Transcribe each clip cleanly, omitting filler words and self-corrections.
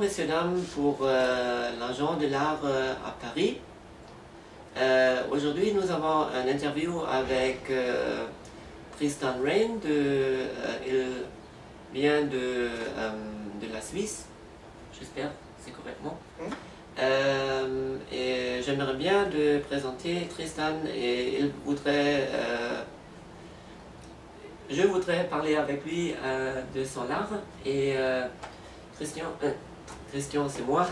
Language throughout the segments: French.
messieurs, dames, pour l'Agent de l'Art à Paris. Aujourd'hui, nous avons une interview avec Tristan Rein. Il vient de la Suisse, j'espère, c'est correctement. Et j'aimerais bien de présenter Tristan et je voudrais parler avec lui de son art. Et Christian, c'est moi.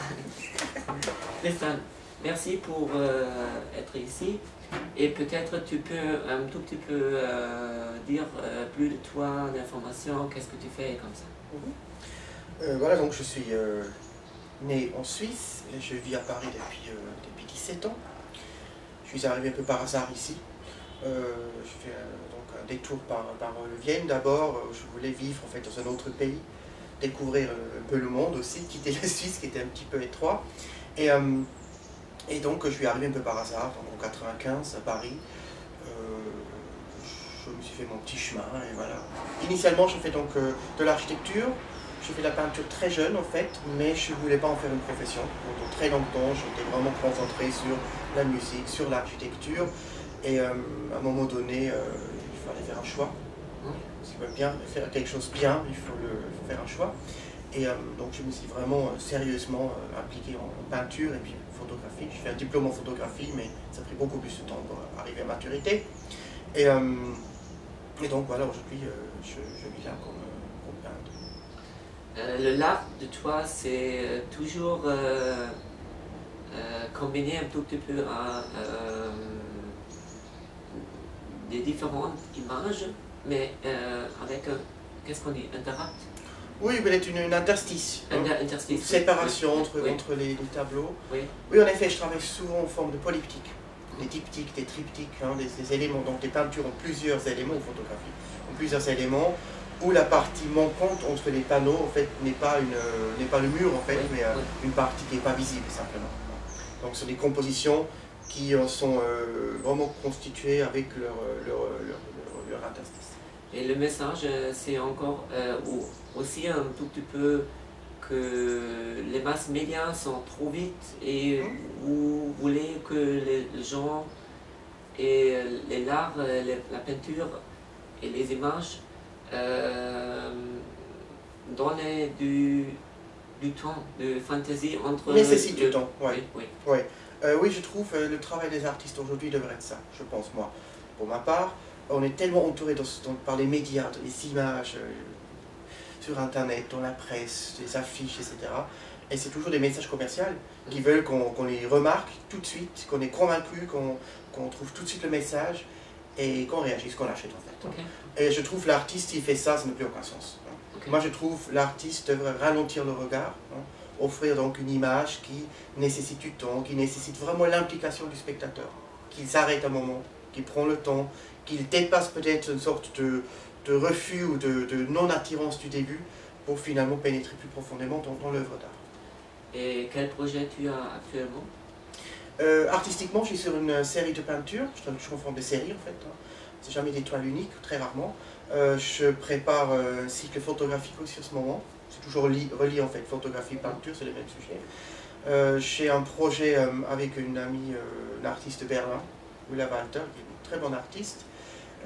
Tristan, merci pour être ici. Et peut-être tu peux un tout petit peu dire plus de toi, d'informations, qu'est-ce que tu fais comme ça. Voilà, donc je suis né en Suisse et je vis à Paris depuis 17 ans. Je suis arrivé un peu par hasard ici. Je fais donc un détour par Vienne d'abord. Je voulais vivre en fait dans un autre pays, découvrir un peu le monde aussi, quitter la Suisse qui était un petit peu étroit. Et donc je suis arrivé un peu par hasard, donc en 95 à Paris. Je me suis fait mon petit chemin et voilà. Initialement je fais donc de l'architecture. Je fais de la peinture très jeune en fait, mais je ne voulais pas en faire une profession. Pendant très longtemps, j'étais vraiment concentré sur la musique, sur l'architecture. Et à un moment donné, il fallait faire un choix. Si on veut bien faire quelque chose bien, il faut faire un choix. Et donc je me suis vraiment sérieusement impliqué en peinture et puis photographie. J'ai fait un diplôme en photographie, mais ça a pris beaucoup plus de temps pour arriver à maturité. Et donc voilà, aujourd'hui, je vis là comme peintre. L'art de toi, c'est toujours combiné un tout petit peu à des différentes images, mais avec, qu'est-ce qu'on dit, interact? Oui, peut-être une interstice. Interstice. Une séparation oui. entre les tableaux. Oui. Oui, en effet, je travaille souvent en forme de polyptyque. Des diptyques, des triptyques, des éléments. Donc les peintures ont plusieurs éléments, ou photographies, ont plusieurs éléments, où la partie manquante entre les panneaux, en fait, n'est pas le mur, en fait, oui. mais une partie qui n'est pas visible, simplement. Donc ce sont des compositions qui sont vraiment constituées avec leur interstice. Et le message, c'est encore aussi un tout petit peu que les masses médias sont trop vite et vous voulez que les gens et l'art, la peinture et les images donnent du temps, de fantaisie entre... Nécessite du temps, oui. Oui, oui. Oui, je trouve le travail des artistes aujourd'hui devrait être ça, je pense, moi. Pour ma part, on est tellement entouré par les médias, les images, sur Internet, dans la presse, des affiches, etc. Et c'est toujours des messages commerciaux qui veulent qu'on les remarque tout de suite, qu'on est convaincu, qu'on trouve tout de suite le message et qu'on réagisse, qu'on l'achète en fait. Okay. Et je trouve l'artiste, s'il fait ça n'a plus aucun sens. Okay. Moi je trouve l'artiste devrait ralentir le regard, offrir donc une image qui nécessite du temps, qui nécessite vraiment l'implication du spectateur, qu'il s'arrête un moment, qu'il prend le temps, qu'il dépasse peut-être une sorte de refus ou de non-attirance du début pour finalement pénétrer plus profondément dans l'œuvre d'art. Et quel projet tu as actuellement? Artistiquement, je suis sur une série de peintures, je suis en forme de série en fait, c'est jamais des toiles uniques, très rarement. Je prépare un cycle photographique aussi en ce moment, c'est toujours relié en fait, photographie, peinture, c'est les mêmes sujets. J'ai un projet avec une amie, une artiste de Berlin, Ulla Walter, qui est une très bonne artiste,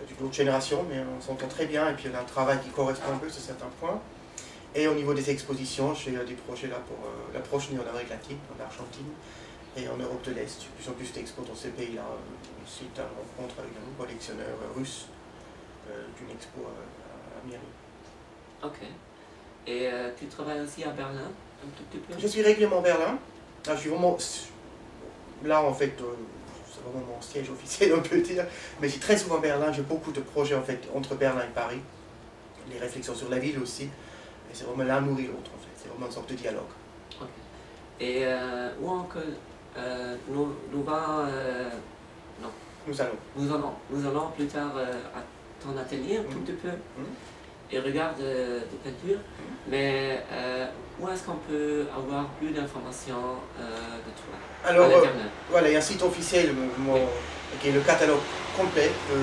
d'une autre génération, mais on s'entend très bien, et puis on a un travail qui correspond un peu sur certains points. Et au niveau des expositions, j'ai des projets là pour la prochaine en Amérique latine, en Argentine, et en Europe de l'Est. De plus en plus d'expos dans ces pays-là. Suite à une rencontre avec un collectionneur russe d'une expo à Miami. Ok. Et tu travailles aussi à Berlin, un tout petit peu? Je suis régulièrement à Berlin. Là, je suis vraiment... Là, en fait, c'est vraiment mon siège officiel, on peut dire. Mais je suis très souvent à Berlin. J'ai beaucoup de projets, en fait, entre Berlin et Paris. Les réflexions sur la ville aussi. Et c'est vraiment l'un nourrit l'autre, en fait. C'est vraiment une sorte de dialogue. Ok. Et où encore non. Nous allons plus tard à ton atelier un tout petit peu et regarde des peintures. Mais où est-ce qu'on peut avoir plus d'informations de toi? Alors, voilà, il y a un site officiel qui est le catalogue complet de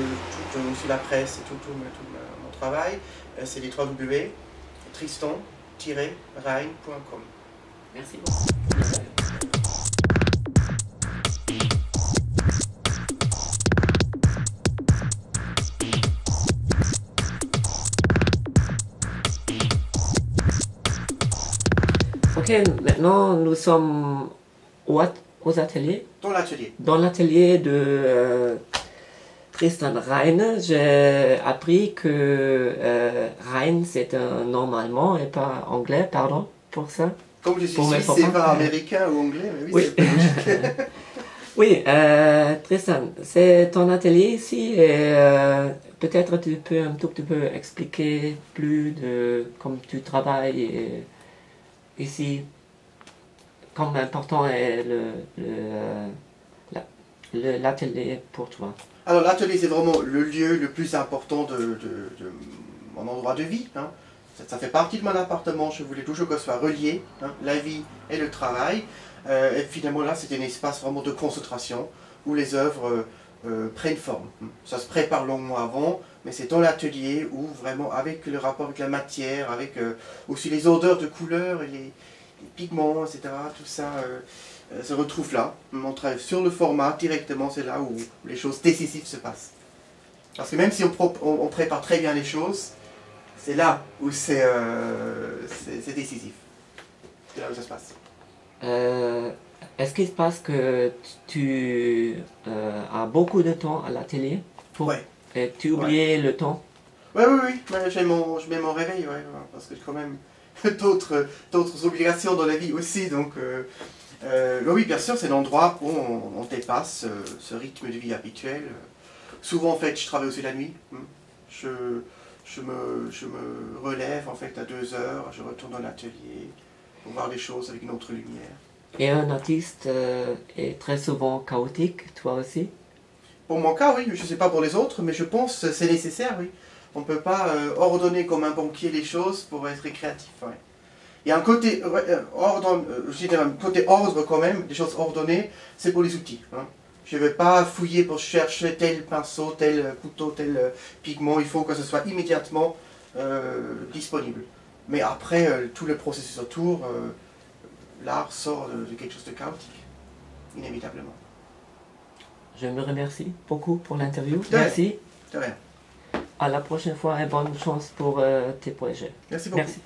sur la presse et tout mon travail. C'est les 3 W, tristan-rein.com. Merci beaucoup. Ok, maintenant nous sommes aux ateliers. Dans l'atelier. Dans l'atelier de Tristan Reine, j'ai appris que Reine c'est un nom allemand et pas anglais, pardon pour ça. Comme je suis Pour mes suisse, c'est copains. pas américain ou anglais, mais oui, Oui. c'est pas logique. Oui, Tristan, c'est ton atelier ici et peut-être tu peux un tout petit peu expliquer plus de comment tu travailles ici, comme important est l'atelier pour toi. Alors l'atelier, c'est vraiment le lieu le plus important de mon endroit de vie. Hein. Ça fait partie de mon appartement, je voulais toujours que ce soit relié, hein, la vie et le travail. Et finalement là, c'est un espace vraiment de concentration où les œuvres prennent forme. Ça se prépare longuement avant, mais c'est dans l'atelier où vraiment avec le rapport avec la matière, avec aussi les odeurs de couleurs et les pigments, etc., tout ça se retrouve là. On travaille sur le format directement, c'est là où les choses décisives se passent. Parce que même si on prépare très bien les choses, c'est là où c'est décisif. C'est là où ça se passe. Est-ce qu'il se passe que tu as beaucoup de temps à l'atelier Ouais. et tu oublies le temps? Oui, oui, oui. Je mets mon réveil, ouais, parce que j'ai quand même d'autres obligations dans la vie aussi. Donc, oui, bien sûr, c'est l'endroit où on dépasse ce rythme de vie habituel. Souvent, en fait, je travaille aussi la nuit. Je me relève en fait à 2 heures, je retourne dans l'atelier pour voir les choses avec une autre lumière. Et un artiste est très souvent chaotique, toi aussi? Pour mon cas, oui, je ne sais pas pour les autres, mais je pense que c'est nécessaire, oui. On ne peut pas ordonner comme un banquier les choses pour être créatif. Ouais. Il y a un côté ordre quand même, des choses ordonnées, c'est pour les outils. Hein. Je ne vais pas fouiller pour chercher tel pinceau, tel couteau, tel pigment, il faut que ce soit immédiatement disponible. Mais après, tout le processus autour, l'art sort de quelque chose de chaotique, inévitablement. Je me remercie beaucoup pour l'interview. De rien. Merci. De rien. À la prochaine fois et bonne chance pour tes projets. Merci beaucoup. Merci.